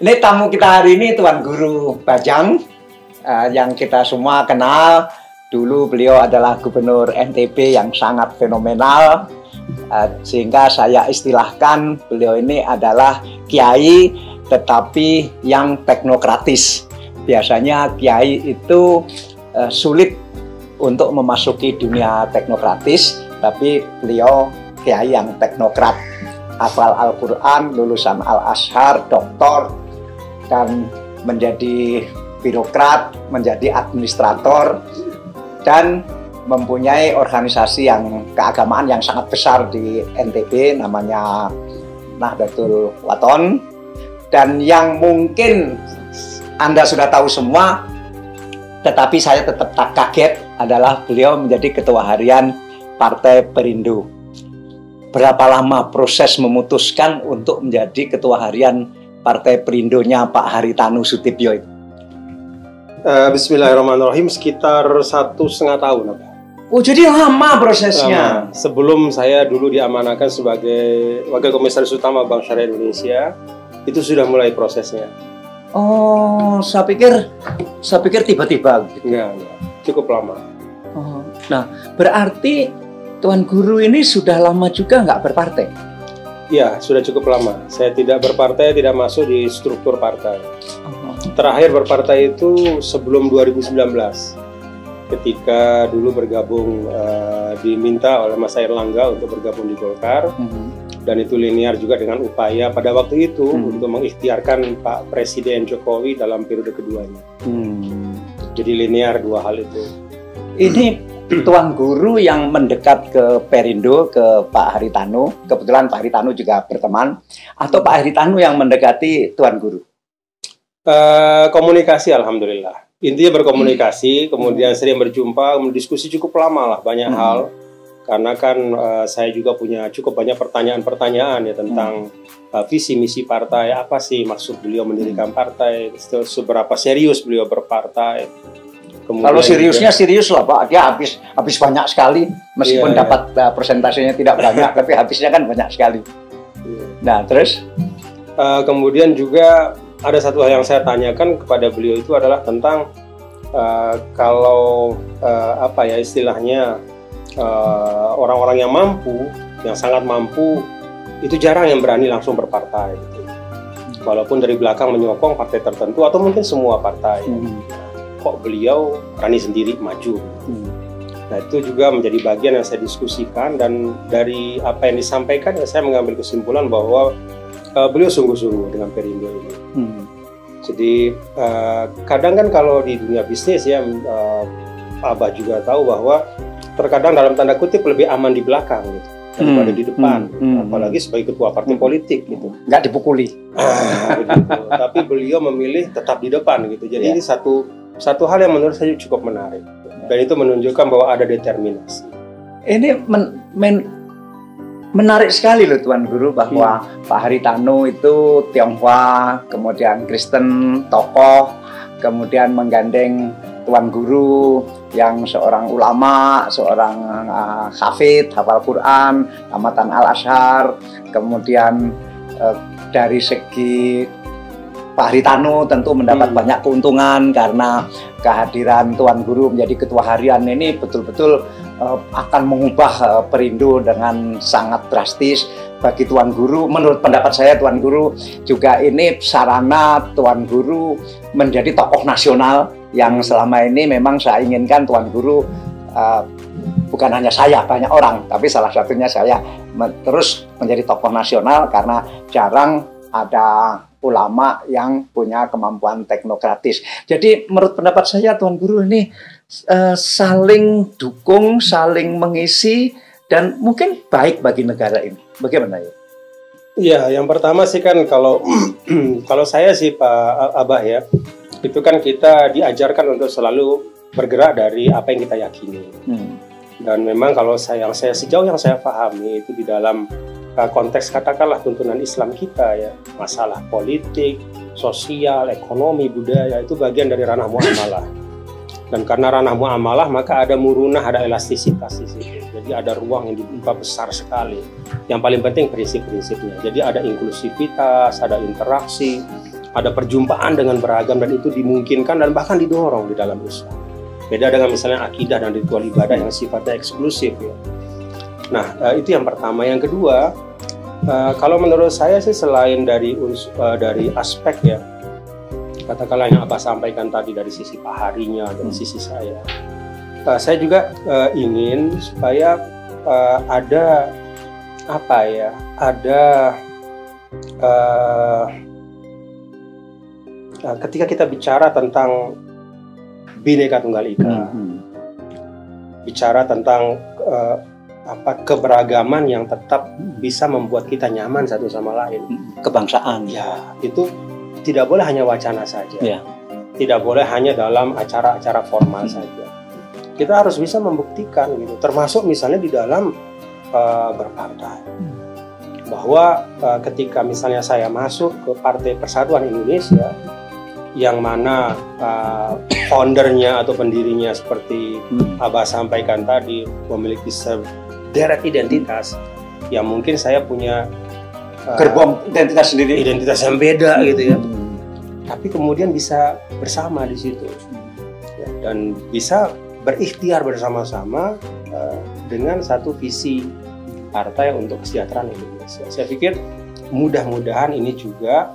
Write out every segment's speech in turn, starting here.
Ini tamu kita hari ini Tuan Guru Bajang, yang kita semua kenal. Dulu beliau adalah Gubernur NTB yang sangat fenomenal, sehingga saya istilahkan beliau ini adalah kiai tetapi yang teknokratis. Biasanya kiai itu sulit untuk memasuki dunia teknokratis, tapi beliau kiai yang teknokrat, hafal Al-Quran, lulusan Al-Azhar, doktor, dan menjadi birokrat, menjadi administrator, dan mempunyai organisasi yang keagamaan yang sangat besar di NTB, namanya Nahdlatul Wathon. Dan yang mungkin Anda sudah tahu semua, tetapi saya tetap tak kaget, adalah beliau menjadi ketua harian Partai Perindo. Berapa lama proses memutuskan untuk menjadi ketua harian Partai Perindonya Pak Haritanu Sudibyo itu? Bismillahirrahmanirrahim, sekitar 1,5 tahun. Oh, jadi lama prosesnya. Sebelum saya dulu diamanahkan sebagai Wakil Komisaris Utama Bank Syariah Indonesia, itu sudah mulai prosesnya. Oh, saya pikir tiba-tiba. Enggak, cukup lama. Oh, nah, berarti Tuan Guru ini sudah lama juga nggak berpartai? Ya, sudah cukup lama. Saya tidak berpartai, tidak masuk di struktur partai. Terakhir berpartai itu sebelum 2019, ketika dulu bergabung, diminta oleh Mas Airlangga untuk bergabung di Golkar, dan itu linear juga dengan upaya pada waktu itu untuk mengikhtiarkan Pak Presiden Jokowi dalam periode keduanya. Jadi linear dua hal itu. Ini Tuan Guru yang mendekat ke Perindo, ke Pak Haritanu, kebetulan Pak Haritanu juga berteman, atau Pak Haritanu yang mendekati Tuan Guru? Komunikasi, alhamdulillah. Intinya berkomunikasi, kemudian sering berjumpa, diskusi cukup lama lah, banyak hal. Karena kan saya juga punya cukup banyak pertanyaan-pertanyaan ya tentang visi misi partai, apa sih maksud beliau mendirikan partai, seberapa serius beliau berpartai. Kemudian kalau seriusnya juga, serius lah Pak, dia habis banyak sekali, meskipun dapat persentasenya tidak banyak, tapi habisnya kan banyak sekali. Nah terus? Kemudian juga ada satu hal yang saya tanyakan kepada beliau itu adalah tentang kalau apa ya istilahnya, orang-orang yang mampu, yang sangat mampu, itu jarang yang berani langsung berpartai gitu. Walaupun dari belakang menyokong partai tertentu atau mungkin semua partai. Kok beliau berani sendiri maju? Nah itu juga menjadi bagian yang saya diskusikan, dan dari apa yang disampaikan saya mengambil kesimpulan bahwa beliau sungguh-sungguh dengan Perindo ini. Jadi kadang kan kalau di dunia bisnis ya, Abah juga tahu bahwa terkadang dalam tanda kutip lebih aman di belakang gitu daripada di depan, apalagi sebagai ketua partai politik gitu. Nggak dipukuli. Begitu. Tapi beliau memilih tetap di depan gitu. Jadi ini satu hal yang menurut saya cukup menarik, dan itu menunjukkan bahwa ada determinasi. Ini menarik sekali loh Tuan Guru, bahwa Pak Haritanu itu Tionghoa, kemudian Kristen, tokoh, kemudian menggandeng Tuan Guru yang seorang ulama, seorang hafid, hafal Quran, tamatan Al-Azhar. Kemudian dari segi Pak Haritanu tentu mendapat banyak keuntungan karena kehadiran Tuan Guru menjadi ketua harian ini betul-betul akan mengubah Perindo dengan sangat drastis. Bagi Tuan Guru, menurut pendapat saya, Tuan Guru juga ini sarana Tuan Guru menjadi tokoh nasional yang selama ini memang saya inginkan Tuan Guru, bukan hanya saya, banyak orang, tapi salah satunya saya terus menjadi tokoh nasional, karena jarang ada ulama yang punya kemampuan teknokratis. Jadi menurut pendapat saya Tuan Guru ini saling dukung, saling mengisi, dan mungkin baik bagi negara ini. Bagaimana ya? Iya, yang pertama sih kan kalau saya sih Pak Abah ya, itu kan kita diajarkan untuk selalu bergerak dari apa yang kita yakini. Dan memang kalau sejauh yang saya pahami itu di dalam konteks katakanlah tuntunan Islam kita ya, masalah politik, sosial, ekonomi, budaya itu bagian dari ranah muamalah. Dan karena ranah muamalah maka ada murunah, ada elastisitas di situ. Jadi ada ruang yang dibuka besar sekali. Yang paling penting prinsip-prinsipnya. Jadi ada inklusivitas, ada interaksi, ada perjumpaan dengan beragam dan itu dimungkinkan dan bahkan didorong di dalam Islam. Beda dengan misalnya akidah dan ritual ibadah yang sifatnya eksklusif ya. Nah, itu yang pertama. Yang kedua, kalau menurut saya sih selain dari aspek ya, katakanlah yang Abah sampaikan tadi dari sisi paharinya, dari sisi saya juga ingin supaya ada apa ya, ada ketika kita bicara tentang Bhinneka Tunggal Ika, bicara tentang keberagaman yang tetap bisa membuat kita nyaman satu sama lain, kebangsaan. Ya, itu tidak boleh hanya wacana saja, ya. Tidak boleh hanya dalam acara-acara formal saja. Kita harus bisa membuktikan gitu, termasuk misalnya di dalam berpartai, bahwa ketika misalnya saya masuk ke Partai Persatuan Indonesia, yang mana foundernya atau pendirinya seperti Abah sampaikan tadi memiliki sederet identitas, yang mungkin saya punya gerbong identitas sendiri, identitas yang beda gitu ya, tapi kemudian bisa bersama di situ ya, dan bisa berikhtiar bersama-sama dengan satu visi partai untuk kesejahteraan Indonesia. Saya pikir mudah-mudahan ini juga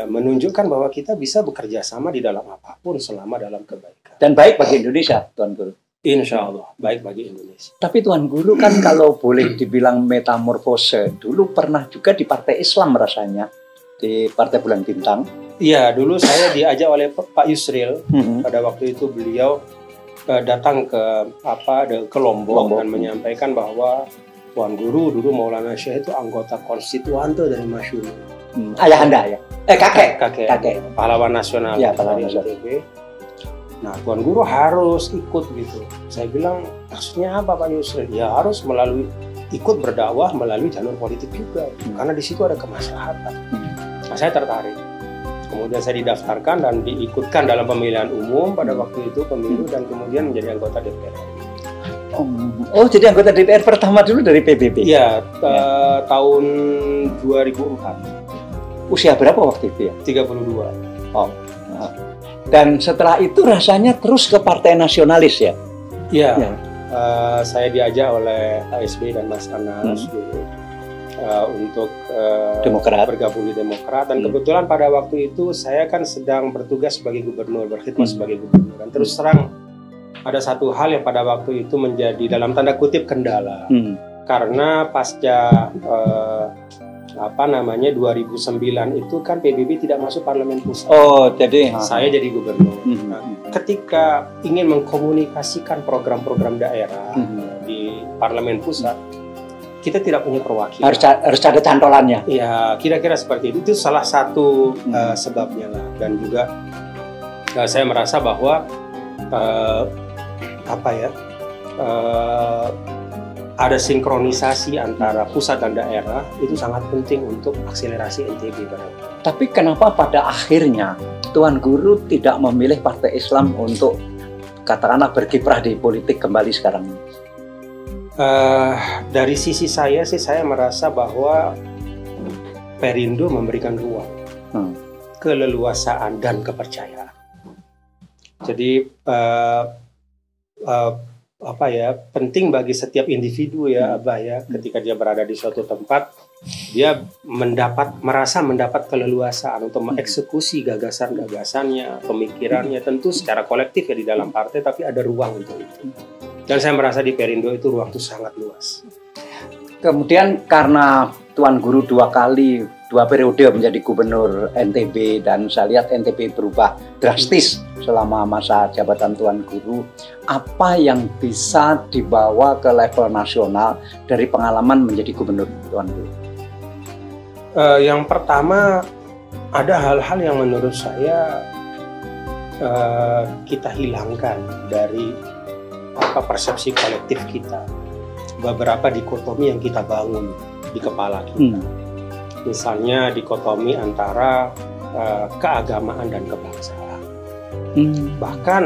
menunjukkan bahwa kita bisa bekerja sama di dalam apapun selama dalam kebaikan. Dan baik bagi Indonesia, Tuan Guru. Insya Allah, baik bagi Indonesia. Tapi Tuan Guru kan kalau boleh dibilang metamorfose, dulu pernah juga di Partai Islam rasanya, di Partai Bulan Bintang. Iya, dulu saya diajak oleh Pak Yusril. Pada waktu itu beliau datang ke Lombok dan menyampaikan bahwa Tuan Guru dulu Maulana Syekh itu anggota konstituante dari Masyumi. Ayahanda ya? Kakek. Pahlawan nasional ya, pahlawan dari NTB. Nah, Tuan Guru harus ikut gitu. Saya bilang, maksudnya apa Pak Yusril? Ya harus ikut berdakwah melalui jalur politik juga, karena di situ ada kemaslahatan. Nah, saya tertarik. Kemudian saya didaftarkan dan diikutkan dalam pemilihan umum pada waktu itu, pemilu, dan kemudian menjadi anggota DPR. Oh, jadi anggota DPR pertama dulu dari PBB? Iya, tahun 2004. Usia berapa waktu itu ya? 32. Oh. Dan setelah itu rasanya terus ke Partai Nasionalis ya? Iya. Ya. Saya diajak oleh ASB dan Mas Anas dulu untuk bergabung di Demokrat, dan kebetulan pada waktu itu saya kan sedang bertugas sebagai gubernur, berkhidmat sebagai gubernur, dan terus terang ada satu hal yang pada waktu itu menjadi dalam tanda kutip kendala, karena pasca 2009 itu kan PBB tidak masuk parlemen pusat. Oh, jadi saya jadi gubernur. Nah, ketika ingin mengkomunikasikan program-program daerah di parlemen pusat, kita tidak punya perwakilan. Harus ada cantolannya. Ya, kira-kira seperti itu. Itu salah satu sebabnya lah. Dan juga saya merasa bahwa ada sinkronisasi antara pusat dan daerah itu sangat penting untuk akselerasi NTB. Tapi kenapa pada akhirnya Tuan Guru tidak memilih Partai Islam untuk katakanlah berkiprah di politik kembali sekarang? Dari sisi saya sih, saya merasa bahwa Perindo memberikan ruang, keleluasaan dan kepercayaan. Jadi penting bagi setiap individu ya, Abah ya, ketika dia berada di suatu tempat, dia merasa mendapat keleluasaan untuk mengeksekusi gagasan-gagasannya, pemikirannya, tentu secara kolektif ya di dalam partai, tapi ada ruang untuk itu. Dan saya merasa di Perindo itu ruang itu sangat luas. Kemudian karena Tuan Guru dua periode menjadi gubernur NTB, dan saya lihat NTB berubah drastis selama masa jabatan Tuan Guru, apa yang bisa dibawa ke level nasional dari pengalaman menjadi gubernur Tuan Guru? Yang pertama, ada hal-hal yang menurut saya kita hilangkan dari persepsi kolektif kita, beberapa dikotomi yang kita bangun di kepala kita. Misalnya dikotomi antara keagamaan dan kebangsaan. Bahkan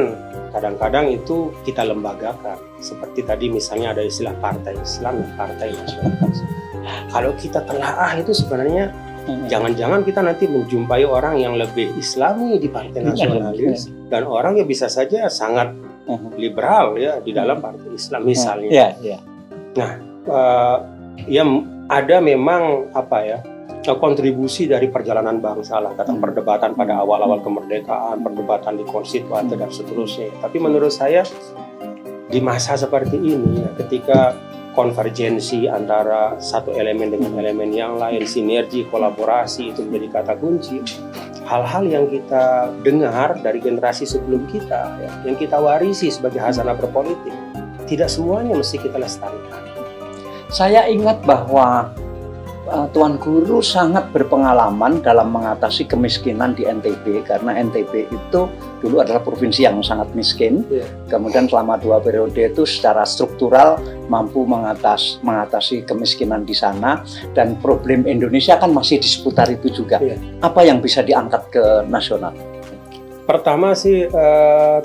kadang-kadang itu kita lembagakan. Seperti tadi misalnya ada istilah partai Islam dan partai nasionalis. Kalau kita telaah itu sebenarnya Jangan-jangan kita nanti menjumpai orang yang lebih Islami di Partai Nasionalis dan orang yang bisa saja sangat liberal ya di dalam Partai Islam misalnya. Nah, ya ada memang kontribusi dari perjalanan bangsa lah, kata perdebatan pada awal-awal kemerdekaan, perdebatan di konstituante dan seterusnya. Tapi menurut saya di masa seperti ini, ketika konvergensi antara satu elemen dengan elemen yang lain, sinergi, kolaborasi itu menjadi kata kunci. Hal-hal yang kita dengar dari generasi sebelum kita, yang kita warisi sebagai hasanah berpolitik, tidak semuanya mesti kita lestarikan. Saya ingat bahwa Tuan Guru sangat berpengalaman dalam mengatasi kemiskinan di NTB, karena NTB itu dulu adalah provinsi yang sangat miskin. Kemudian selama 2 periode itu secara struktural mampu mengatasi kemiskinan di sana, dan problem Indonesia kan masih di seputar itu juga. Apa yang bisa diangkat ke nasional? Pertama sih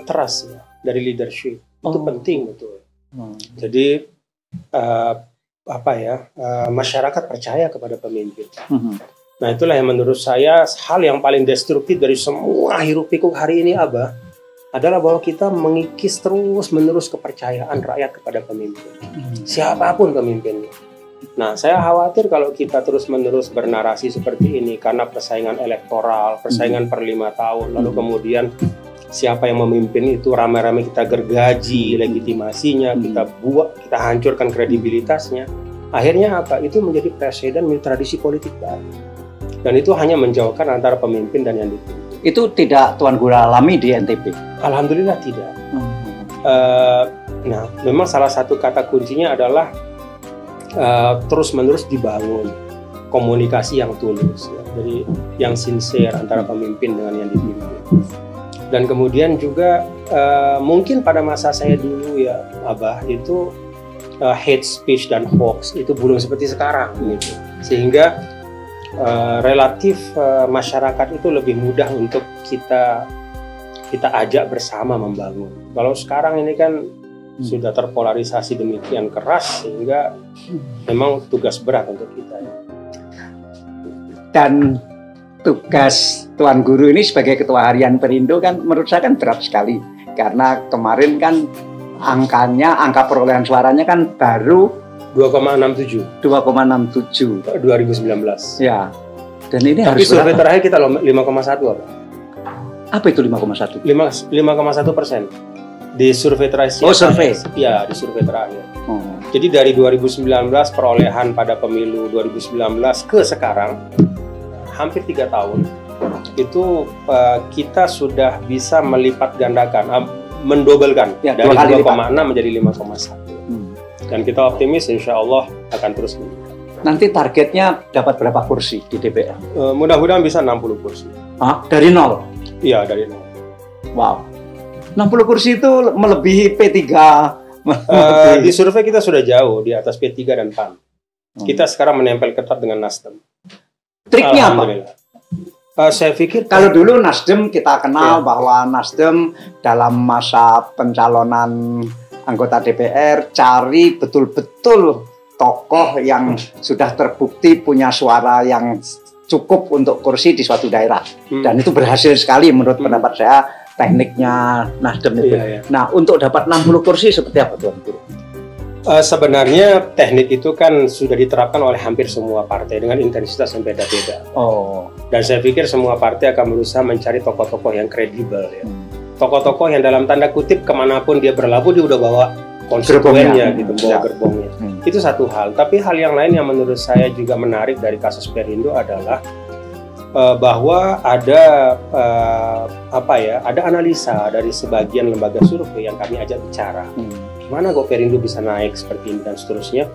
trust ya, dari leadership itu penting betul. Jadi masyarakat percaya kepada pemimpin. Nah, itulah yang menurut saya hal yang paling destruktif dari semua hiruk pikuk hari ini, Abah, adalah bahwa kita mengikis terus-menerus kepercayaan rakyat kepada pemimpin. Siapapun pemimpinnya. Nah, saya khawatir kalau kita terus-menerus bernarasi seperti ini karena persaingan elektoral, persaingan per 5 tahun, lalu kemudian siapa yang memimpin itu rame-rame kita gergaji legitimasinya, kita hancurkan kredibilitasnya. Akhirnya apa? Itu menjadi presiden, menjadi tradisi politik baru. Dan itu hanya menjauhkan antara pemimpin dan yang dipimpin. Itu tidak Tuan Guru alami di NTB? Alhamdulillah tidak. Nah, memang salah satu kata kuncinya adalah terus-menerus dibangun komunikasi yang tulus, ya. Jadi yang sincere antara pemimpin dengan yang dipimpin. Dan kemudian juga mungkin pada masa saya dulu ya, Abah, itu hate speech dan hoax itu belum seperti sekarang gitu. Sehingga relatif masyarakat itu lebih mudah untuk kita ajak bersama membangun. Kalau sekarang ini kan sudah terpolarisasi demikian keras, sehingga memang tugas berat untuk kita. Dan tugas Tuan Guru ini sebagai Ketua Harian Perindo kan menurut saya kan berat sekali, karena kemarin kan angka perolehan suaranya kan baru 2,67 2019. Ya. Dan ini tapi harus survei terakhir kita 5,1 apa itu 5,1? 5,1% di survei terakhir. Oh, survei. Ya, di survei terakhir. Jadi dari 2019 perolehan pada pemilu 2019 ke sekarang hampir 3 tahun itu kita sudah bisa melipat gandakan, mendobelkan dari 2,6 menjadi 5,1. Dan kita optimis insya Allah akan terus meningkat. Nanti targetnya dapat berapa kursi di DPR? Mudah-mudahan bisa 60 kursi. Dari 0? Iya, dari 0. Wow. 60 kursi itu melebihi P3. Di survei kita sudah jauh di atas P3 dan PAN. Kita sekarang menempel ketat dengan Nasdem. Triknya apa? Saya pikir kalau dulu Nasdem kita kenal bahwa Nasdem dalam masa pencalonan anggota DPR cari betul-betul tokoh yang sudah terbukti punya suara yang cukup untuk kursi di suatu daerah. Dan itu berhasil sekali menurut pendapat saya, tekniknya Nasdem itu. Nah, untuk dapat 60 kursi seperti apa Tuan Guru? Sebenarnya teknik itu kan sudah diterapkan oleh hampir semua partai dengan intensitas yang beda-beda. Dan saya pikir semua partai akan berusaha mencari tokoh-tokoh yang kredibel, ya. Tokoh-tokoh yang dalam tanda kutip kemanapun dia berlabuh dia udah bawa konstituennya gitu, bawa gerbongnya. Itu satu hal. Tapi hal yang lain yang menurut saya juga menarik dari kasus Perindo adalah bahwa ada ada analisa dari sebagian lembaga survei yang kami ajak bicara. Mana kok Perindo bisa naik seperti ini dan seterusnya.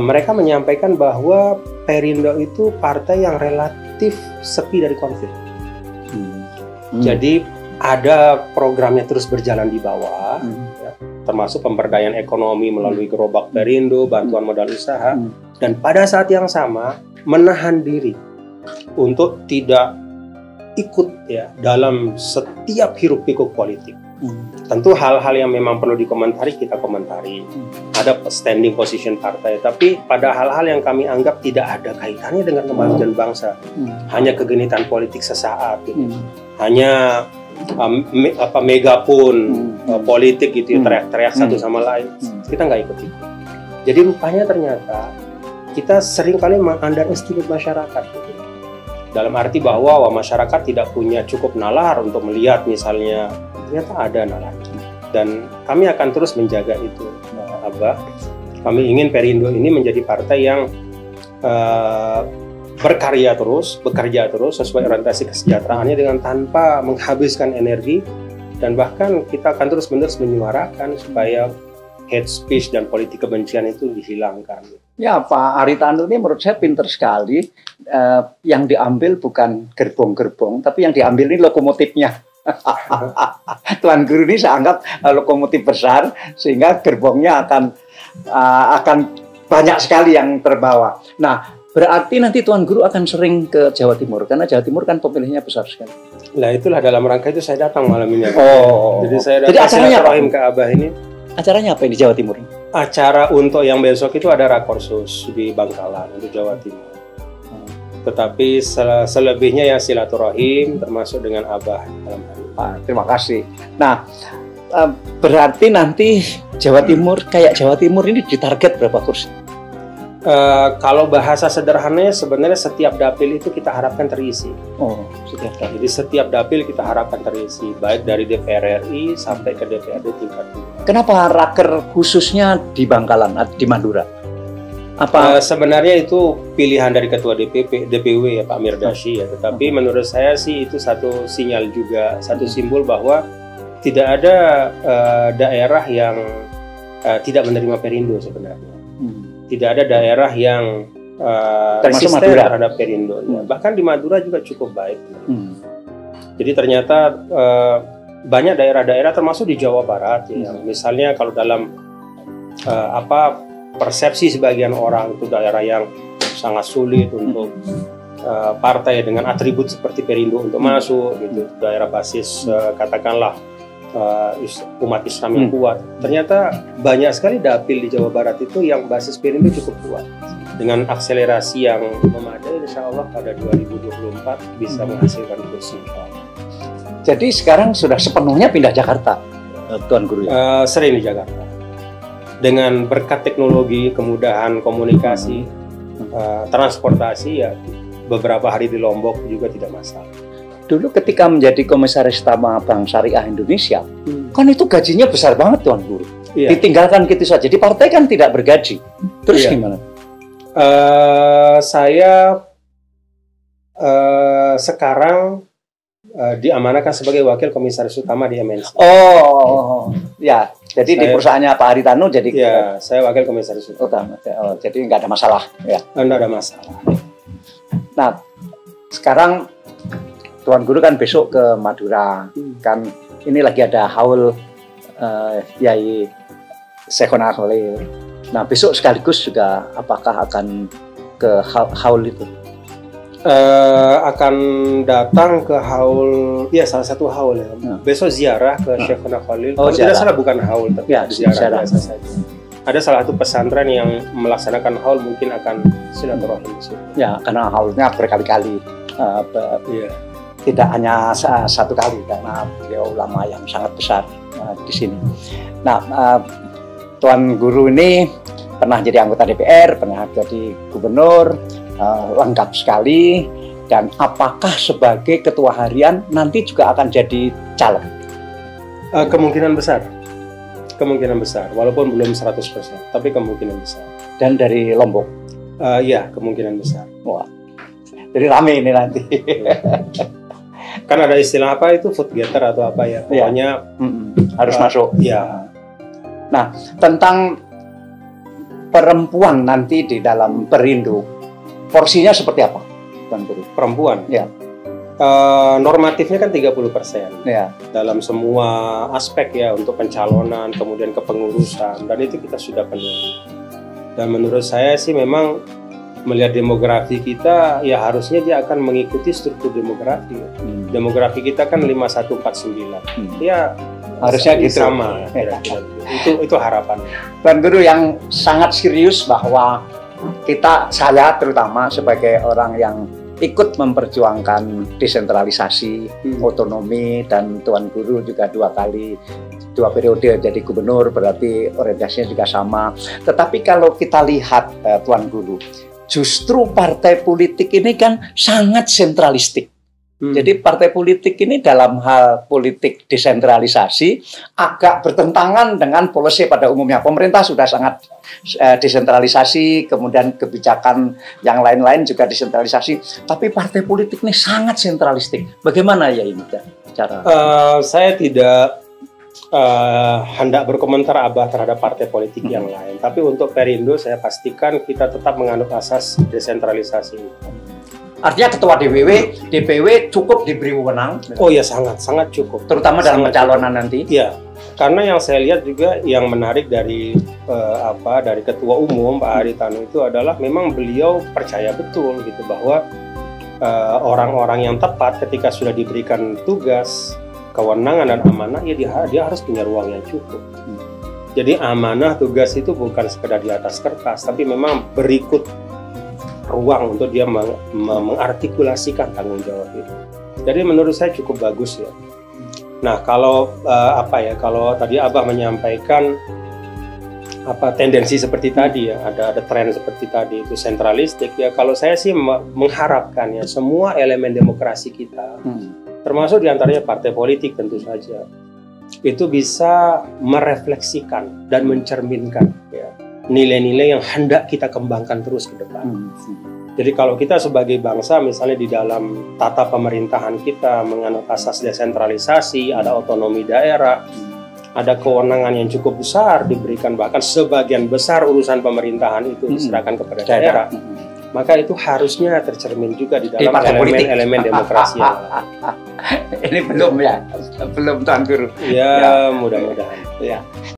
Mereka menyampaikan bahwa Perindo itu partai yang relatif sepi dari konflik. Jadi ada programnya terus berjalan di bawah, ya, termasuk pemberdayaan ekonomi melalui gerobak Perindo, bantuan modal usaha, dan pada saat yang sama menahan diri untuk tidak ikut ya dalam setiap hiruk pikuk politik. Tentu hal-hal yang memang perlu dikomentari kita komentari. Ada standing position partai, tapi pada hal-hal yang kami anggap tidak ada kaitannya dengan kemajuan bangsa, hanya kegenitan politik sesaat, gitu. Hanya megapun politik gitu, teriak-teriak satu sama lain, kita nggak ikut-ikut. Jadi rupanya ternyata kita sering kali underestimate masyarakat, gitu. Dalam arti bahwa masyarakat tidak punya cukup nalar untuk melihat misalnya ternyata ada nalar. Dan kami akan terus menjaga itu, Abah. Kami ingin Perindo ini menjadi partai yang bekerja terus sesuai orientasi kesejahteraannya dengan tanpa menghabiskan energi, dan bahkan kita akan terus-menerus menyuarakan supaya hate speech dan politik kebencian itu dihilangkan. Ya, Pak Haritanu ini menurut saya pinter sekali. Yang diambil bukan gerbong-gerbong, tapi yang diambil ini lokomotifnya. Tuan Guru ini saya anggap lokomotif besar, sehingga gerbongnya akan banyak sekali yang terbawa. Nah, berarti nanti Tuan Guru akan sering ke Jawa Timur, karena Jawa Timur kan pemilihnya besar sekali. Nah, itulah dalam rangka itu saya datang malam ini. Jadi saya datang. Jadi acaranya apa ke Abah ini? Acaranya apa di Jawa Timur? Acara untuk yang besok itu ada rakorsus di Bangkalan untuk Jawa Timur. Tetapi selebihnya ya silaturahim termasuk dengan Abah dalam hari ini. Terima kasih. Nah, berarti nanti Jawa Timur kayak Jawa Timur ini ditarget berapa kursi? Kalau bahasa sederhananya sebenarnya setiap dapil itu kita harapkan terisi. Setiap dapil. Jadi setiap dapil kita harapkan terisi, baik dari DPR RI sampai ke DPRD tingkat 2. Kenapa raker khususnya di Bangkalan, di Madura? Sebenarnya itu pilihan dari Ketua DPW ya Pak Mirdasy ya, tetapi menurut saya sih itu satu sinyal juga, satu simbol bahwa tidak ada daerah yang tidak menerima Perindo sebenarnya. Tidak ada daerah yang resisten terhadap Perindo. Bahkan di Madura juga cukup baik. Jadi ternyata banyak daerah-daerah termasuk di Jawa Barat ya, misalnya kalau dalam persepsi sebagian orang itu daerah yang sangat sulit untuk partai dengan atribut seperti Perindo untuk masuk gitu, daerah basis katakanlah umat Islam yang kuat. Ternyata banyak sekali dapil di Jawa Barat itu yang basis Perindo cukup kuat. Dengan akselerasi yang memadai, insya Allah pada 2024 bisa menghasilkan kursi. Jadi sekarang sudah sepenuhnya pindah Jakarta, Tuan Guru? Sering di Jakarta. Dengan berkat teknologi, kemudahan komunikasi, transportasi ya beberapa hari di Lombok juga tidak masalah. Dulu ketika menjadi Komisaris Utama Bank Syariah Indonesia, kan itu gajinya besar banget Tuan Guru. Ditinggalkan gitu saja. Di partai kan tidak bergaji. Terus gimana? Saya sekarang diamanahkan sebagai Wakil Komisaris Utama di MNC. Ya. Jadi di perusahaannya Pak Haritanu jadi saya Wakil Komisaris Utama. Jadi nggak ada masalah ya. Nggak ada masalah. Nah, sekarang Tuan Guru kan besok ke Madura. Kan ini lagi ada haul Yai Syekhona Khalil. Nah, besok sekaligus juga apakah akan ke haul itu? Akan datang ke haul, ya salah satu haul ya. Besok ziarah ke Syekhona Khalil. Kalau tidak salah bukan haul, tapi ziarah biasa saja. Ada salah satu pesantren yang melaksanakan haul, mungkin akan silaturahim. Ya, karena haulnya berkali-kali, tidak hanya satu kali, karena beliau ulama yang sangat besar di sini. Nah, Tuan Guru ini pernah jadi anggota DPR, pernah jadi gubernur. Lengkap sekali. Dan apakah sebagai ketua harian nanti juga akan jadi caleg? Kemungkinan besar, walaupun belum 100%, tapi kemungkinan besar. Dan dari Lombok? Ya, kemungkinan besar. Wah, jadi rame ini nanti. Kan ada istilah apa itu, food getter atau apa ya, pokoknya harus masuk. Ya. Nah, tentang perempuan nanti di dalam Perindo, porsinya seperti apa, Tuan Guru? Perempuan? Ya. Normatifnya kan 30% ya. Dalam semua aspek ya, untuk pencalonan, kemudian kepengurusan, dan itu kita sudah penuhi. Dan menurut saya sih memang melihat demografi kita, ya harusnya dia akan mengikuti struktur demografi. Demografi kita kan 5149. Ya harusnya gitu. Sama. Kira-kira. Itu harapan. Tuan Guru, yang sangat serius bahwa saya terutama sebagai orang yang ikut memperjuangkan desentralisasi, otonomi, dan Tuan Guru juga 2 periode jadi gubernur, berarti orientasinya juga sama. Tetapi kalau kita lihat Tuan Guru, justru partai politik ini kan sangat sentralistik. Jadi partai politik ini dalam hal politik desentralisasi agak bertentangan dengan policy pada umumnya. Pemerintah sudah sangat desentralisasi, kemudian kebijakan yang lain-lain juga desentralisasi. Tapi partai politik ini sangat sentralistik. Bagaimana ya ini cara? Saya tidak hendak berkomentar Abah terhadap partai politik yang lain. Tapi untuk Perindo saya pastikan kita tetap menganut asas desentralisasi. Artinya ketua DPW cukup diberi wewenang? Oh ya, sangat cukup. Terutama dalam pencalonan nanti? Iya, karena yang saya lihat juga yang menarik dari dari ketua umum Pak Haritanu itu adalah memang beliau percaya betul gitu bahwa orang-orang yang tepat ketika sudah diberikan tugas, kewenangan dan amanah, ya dia harus punya ruang yang cukup. Jadi amanah tugas itu bukan sekedar di atas kertas, tapi memang berikut ruang untuk dia mengartikulasikan tanggung jawab itu. Jadi menurut saya cukup bagus ya. Nah kalau kalau tadi Abah menyampaikan tendensi seperti tadi ya, ada tren seperti tadi itu sentralistik ya. Kalau saya sih mengharapkan ya semua elemen demokrasi kita, termasuk diantaranya partai politik tentu saja, itu bisa merefleksikan dan mencerminkan ya nilai-nilai yang hendak kita kembangkan terus ke depan. Jadi kalau kita sebagai bangsa misalnya di dalam tata pemerintahan kita menganut asas desentralisasi, ada otonomi daerah, ada kewenangan yang cukup besar diberikan, bahkan sebagian besar urusan pemerintahan itu diserahkan kepada daerah, maka itu harusnya tercermin juga di dalam elemen demokrasi yang lain. Ini belum Tuan Guru. Ya, mudah-mudahan. Ya.